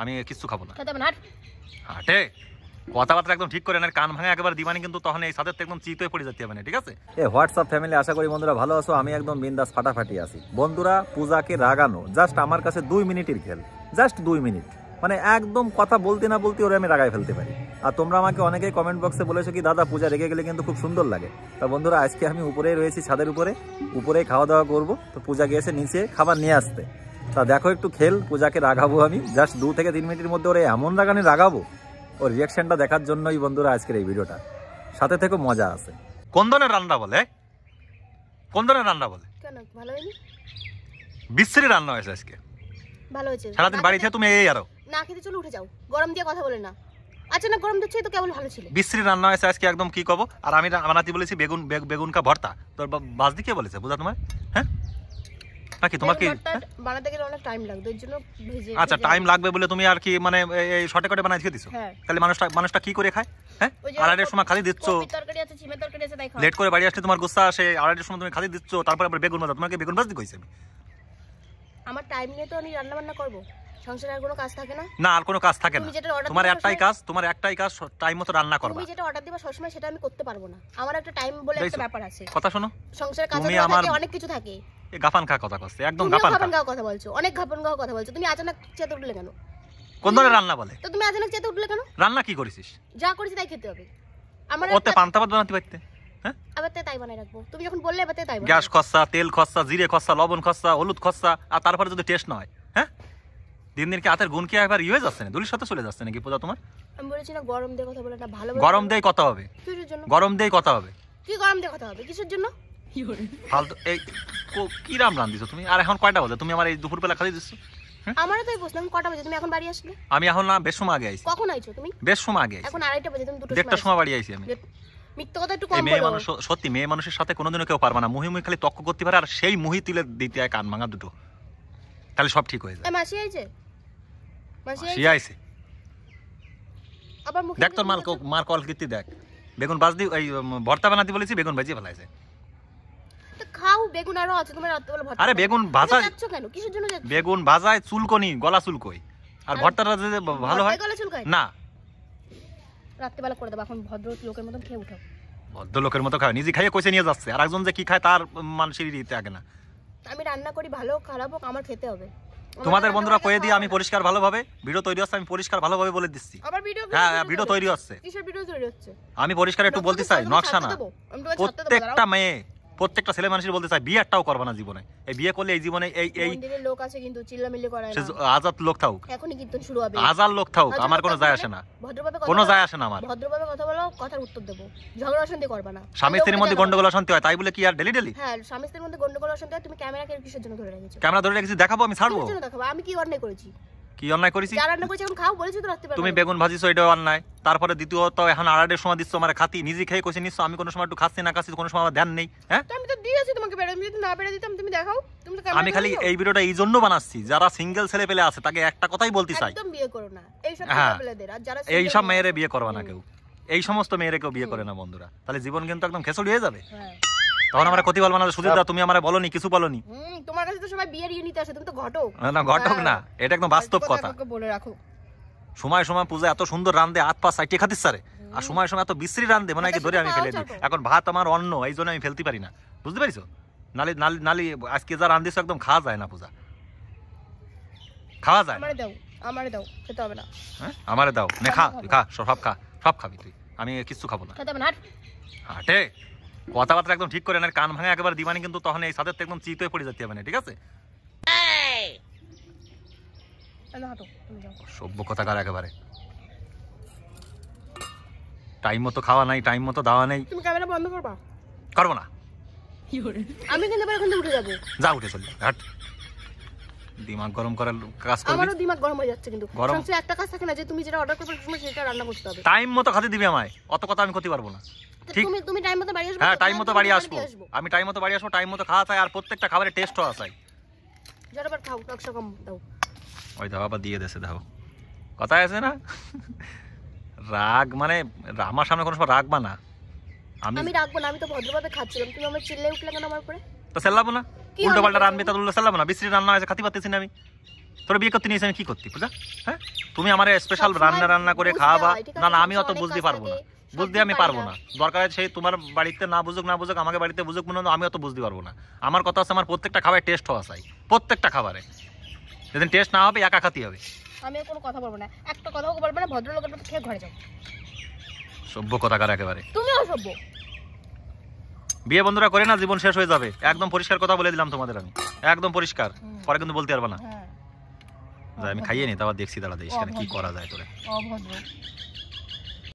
আমি কিছু খাবো না। খেতে হবে না, হাটে কথাবার্তা একদম ঠিক করে না, কান ভাঙা একেবারে দিবানি কিন্তু তখন এই সাথে একদম চিত হয়ে পড়ে যেতে হবে না, ঠিক আছে? এ হোয়াটসঅ্যাপ ফ্যামিলি, আশা করি বন্ধুরা ভালো আছো। আমি একদম বিন্দাস ফাটাফাটি আছি। বন্ধুরা পূজাকে রাগানো জাস্ট আমার কাছে 2 মিনিটের খেল, জাস্ট 2 মিনিট, মানে একদম কথা বলতে না বলতে ওরা আমি রাগায় ফেলতে পারি। আর তোমরা আমাকে অনেকেই কমেন্ট বক্সে বলেছো কি দাদা পূজা রেগে গেলে কিন্তু খুব সুন্দর লাগে। তা বন্ধুরা আজকে আমি উপরেই রয়েছি, ছাদের উপরে খাওয়া দাওয়া করবো। তো পূজা গিয়েছে নিচে খাবার নিয়ে আসতে। তা দেখো একটু খেল, পূজাকে রাগাবো আমি জাস্ট 2 থেকে 3 মিনিটের মধ্যে। ওরা এমন রাগানি রাগাবো, ওর রিয়াকশনটা দেখার জন্যই বন্ধুরা আজকের এই ভিডিওটা। সাথে থেকে মজা আছে। কোন ধরনের রান্না বলে? কোন ধরনের রান্না বলে? কেন ভালো হয়নি? বিশ্রী রান্না হয়েছে আজকে। ভালো হয়েছে। সারাদিন বাড়িতে তুমি এই আরো না খেতে চলো, উঠে যাও। গরম দিয়ে কথা বলে না। আচ্ছা না, গরম দিচ্ছে তো কেবল ভালো ছিল। বিশ্রী রান্না হয়েছে আজকে একদম, কি কব। আর আমি বানাতে বলেছি বেগুন কা ভর্তা। তোর বাজদি কে বলেছে বুঝা তোমার? হ্যাঁ নাকি তোমার কি বানাতে গেলে অনেক টাইম লাগবে, এর জন্য ভেজে। আচ্ছা টাইম লাগবে বলে তুমি আর কি মানে এই শর্টকাটে বানাই দিয়ে দিছো? তাহলে মানুষটা কি করে খায়? হ্যাঁ, আড়াইটার সময় খালি দিচ্ছ, তরকারি আছে, চিমের তরকারি আছে, তাই খাও। লেট করে বাড়ি আসলে তোমার গুস্সা আসে। আড়াইটার সময় তুমি খালি দিচ্ছ, তারপর আবার বেগুন ভাজা। তোমাকে বেগুন ভাজতে কইছি আমি? আমার টাইম নিয়ে তো আমি রান্না বান্না করব। সংসারে আর কোনো কাজ থাকে না? না, আর কোনো কাজ থাকে না। তোমার একটাই কাজ টাইম মতো রান্না করবা। তুমি যেটা অর্ডার দিবা সবসময় সেটা আমি করতে পারবো না। আমার একটা টাইম বলে একটা ব্যাপার আছে। কথা শোনো, সংসারের কাজ থাকে, অনেক কিছু থাকে। এই গাফান খা কথা কইছে, একদম গাফান কথা বলছো, অনেক গাফান কথা বলছো। তুমি আচানক চেতে উঠলে কেন? কোন ধরনের রান্না বলে? তো তুমি আচানক চেতে উঠলে কেন? রান্না কি করেছিস? যা করেছি তাই খেতে হবে। আমার ওতে পান্তা ভাত বানাতে পারতে। হ্যাঁ, আবার তাই বানাই রাখবো। তুমি যখন বললে আবার তাই বানাই। গ্যাস খরচা, তেল খরচা, জিরে খরচা, লবণ খরচা, হলুদ খরচা, আর তারপরে যদি টেস্ট না হয়, হ্যাঁ দিন দিন কি হাতের গুণ কি একবার ইয়ে যাচ্ছে না, দুলির সাথে চলে যাচ্ছে নাকি পূজা তোমার? আমি বলেছি না গরম দিয়ে কথা বলে না, ভালো গরম দিয়ে কথা হবে। কিসের জন্য গরম দিয়ে কথা হবে? কি গরম দিয়ে কথা হবে কিসের জন্য? ফালতু এই কি রাম রান্ধিছো তুমি? আর এখন কয়টা বাজে? তুমি আমার এই দুপুরবেলা খালি দিচ্ছ। আমারও তাই প্রশ্ন, কটা বাজে? তুমি এখন বাড়ি আসলে? আমি এখন না, বেশ সময় আগে আইছি। কখন আইছো তুমি? বেশ সময় আগে আইছি। এখন 2:30টা বাজে, তুমি 2টোর সময় সময় বাড়ি আইছি আমি। মিথ্যা কথা একটু কম বলো। মেয়ে মানুষ সত্যি, মেয়ে মানুষের সাথে কোনোদিনও কেউ পারবে না। মুহি খালি তক্ক করতে পারে, আর সেই মুহি তুলে দিতে হয় কান ভাঙা দুটো, তাহলে সব ঠিক হয়ে যায়। মাসি আইছে? মাসি আইছে। আবার মুখে দেখ তোর মার কল কীর্তি দেখ। বেগুন ভাজি, এই ভর্তা বানাতে বলেছি, বেগুন ভাজি ফেলাইছে। তো খাও, বেগুন আরো আছে তোমার রাতে বলে ভর্তা। আরে বেগুন ভাজা যাচ্ছ কেন? কিসের জন্য যাচ্ছ? বেগুন ভাজায় চুলকনি, গলা চুলকই। আর ভর্তাটা যে ভালো হয় গলা চুলকায় না। রাত্রিবেলা করে দেব, এখন ভদ্র লোকের মতন খেয়ে উঠো। ভদ্র লোকের মতো খায়, নিজে খাইয়ে কইছে নিয়ে যাচ্ছে, আর একজন যে কি খায় তার মানুষের দিতে আগে না। আমি রান্না করি, ভালো খারাপ হোক আমার খেতে হবে। তোমাদের বন্ধুরা কয়ে দিয়ে আমি পরিষ্কার ভালোভাবে ভিডিও তৈরি হচ্ছে, আমি পরিষ্কার ভালোভাবে বলে দিচ্ছি। হ্যাঁ ভিডিও তৈরি হচ্ছে। কিসের ভিডিও তৈরি হচ্ছে? আমি পরিষ্কার একটু বলতে চাই, নকশা না। প্রত্যেকটা মেয়ে, প্রত্যেকটা ছেলে মানুষের বলতে চাই, বিয়ে একটাও করবে না জীবনে। এই বিয়ে করলে এই জীবনে এই মন্দিরের লোক আছে কিন্তু চিল্লামিল্লি করে না। আজাদ লোক থাকুক, এখনই কীর্তন শুরু হবে। হাজার লোক থাকুক, আমার কোনো যায় আসে না। ভদ্রভাবে কোনো যায় আসে না আমার। ভদ্রভাবে কথা বলো, কথার উত্তর দেব। ঝগড়া অশান্তি করবে না। স্বামী স্ত্রীর মধ্যে গন্ডগোল অশান্তি হয় তাই বলে কি আর ডেলি ডেলি? হ্যাঁ, স্বামী স্ত্রীর মধ্যে গন্ডগোল অশান্তি হয়। তুমি ক্যামেরা কিসের জন্য ধরে রেখেছো? ক্যামেরা ধরে রেখেছি, দেখাবো আমি, ছাড়বো? কিসের জন্য দেখাবো? আমি কি অন্যায় করেছি? কি অন্যায় করেছি? যা রান্না করেছি এখন খাও বলেছি তো রাত্রিবেলা। তুমি বেগুন ভাজিছো, এটাও অন্যায়। তারপরে দ্বিতীয়ত এখন 2:30টার সময় দিচ্ছ আমার খাতি, নিজে খেয়ে কইছে নিচ্ছ। আমি কোনো সময় একটু খাচ্ছি না, কোনো সময় আমার ধ্যান নেই। হ্যাঁ, আমি তো দিয়েছি তোমাকে বেড়ে, আমি যদি না বেড়ে দিতাম তুমি দেখাও। তুমি তো আমি খালি এই ভিডিওটা এই জন্য বানাচ্ছি, যারা সিঙ্গেল ছেলে পেলে আছে তাকে একটা কথাই বলতে চাই, একদম বিয়ে করো না। এই সব ছেলেপেলেদের, আর যারা এই সব মেয়েরে বিয়ে করবে না কেউ। এই সমস্ত মেয়েরে কেউ বিয়ে করে না বন্ধুরা, তাহলে জীবন কিন্তু একদম খেচড়ি হয়ে যাবে। তখন আমরা ক্ষতি বলবো না, সুজিত দা তুমি আমারে বলনি, কিছু বলনি। তোমার কাছে তো সবাই বিয়ের ইয়ে নিতে আসে, তুমি তো ঘটক। না ঘটক না, এটা একদম বাস্তব কথা। বলে রাখো, সময় সময় পূজা এত সুন্দর রান্ধে, হাত পা সাইটে খাতিস স্যারে, আর সময় সময় এত বিশ্রী রান্ধে মনে হয় ধরে আমি ফেলে দিই। এখন ভাত আমার অন্ন, এই জন্য আমি ফেলতে পারি না, বুঝতে পারিছো? নালি নালি নালি আজকে যা রান্ধিস একদম খাওয়া যায় না পূজা, খাওয়া যায়। আমারে দাও, খেতে হবে না। হ্যাঁ আমারে দাও, নে খা, তুই খা, সব খাবি তুই, আমি কিছু খাবো না। খেতে হবে না, হাটে কথাবার্তা একদম ঠিক করে না, কান ভাঙা একেবারে দিবানি কিন্তু তখন এই সাথে একদম চিত হয়ে পড়ে যেতে হবে না, ঠিক আছে? সভ্য কথাকার একেবারে, টাইম মতো খাওয়া নাই, টাইম মতো দাওয়া নেই। তুমি ক্যামেরা বন্ধ করবা? করবো না। আমি কিন্তু এবার এখান থেকে উঠে যাবো। যা উঠে চল, হাট। দিমাগ গরম করার কাজ করবি? আমারও দিমাগ গরম হয়ে যাচ্ছে কিন্তু। সংসারে একটা কাজ থাকে না যে তুমি যেটা অর্ডার করবে তুমি সেটা রান্না করতে হবে। টাইম মতো খেতে দিবি আমায়, অত কথা আমি করতে পারবো না। ঠিক, তুমি টাইম মতো বাড়ি আসবে? হ্যাঁ টাইম মতো বাড়ি আসবো, আমি টাইম মতো বাড়ি আসবো, টাইম মতো খাওয়া চাই, আর প্রত্যেকটা খাবারের টেস্টও চাই। যারা খাও, নকশা কম দাও। ওই দাও আবার দিয়ে দেছে, দাও কথায় আছে না, রাগ মানে আমার সামনে কোনো সময় রাখবা না। আমি রাখবো না, আমি তো ভদ্রভাবে খাচ্ছিলাম, তুমি আমার চিল্লে উঠলে কেন আমার উপরে? তো সেল্লাবো না, উল্টো পাল্টা রান্না তা সেল্লাবো না। বিশ্রী রান্না হয়েছে, খাতি পারতেছি না আমি। তোর বিয়ে করতে নিয়েছি আমি কি করতি পূজা? হ্যাঁ, তুমি আমার স্পেশাল সবসময় রান্না করে বুঝতে খাওয়াবা। হয়, ঠিক আছে? না আমি অত সংসারে অনেক বুঝতে কাজ পারবো না, থাকে, সব বুঝতে দিন আমি পারি পারবো না। দরকার হয় সেই তোমার বাড়িতে না বুঝুক আমাকে বাড়িতে বুঝুক মনে হয়, আমি অত বুঝতে পারবো না। আমার কথা হচ্ছে আমার প্রত্যেকটা খাবারে টেস্ট হওয়া চাই, প্রত্যেকটা খাবারে। যেদিন টেস্ট না হবে একা খাতি হবে। আমি আর কোনো কথা বলবো না, একটা কথাও বলবো না, ভদ্রলোকের মতো খেয়ে ঘরে যাও। সভ্য কথাকার একেবারে। তুমি অসভ্য। বিয়ে বন্ধুরা করে না, জীবন শেষ হয়ে যাবে। একদম পরিষ্কার কথা বলে দিলাম তোমাদের আমি, একদম পরিষ্কার। পরে কিন্তু বলতে পারবো না। হ্যাঁ, যাই, আমি খাইয়ে নি, তারপর দেখছি, দাঁড়া এখানে কি করা যায় তোরে। অভদ্র।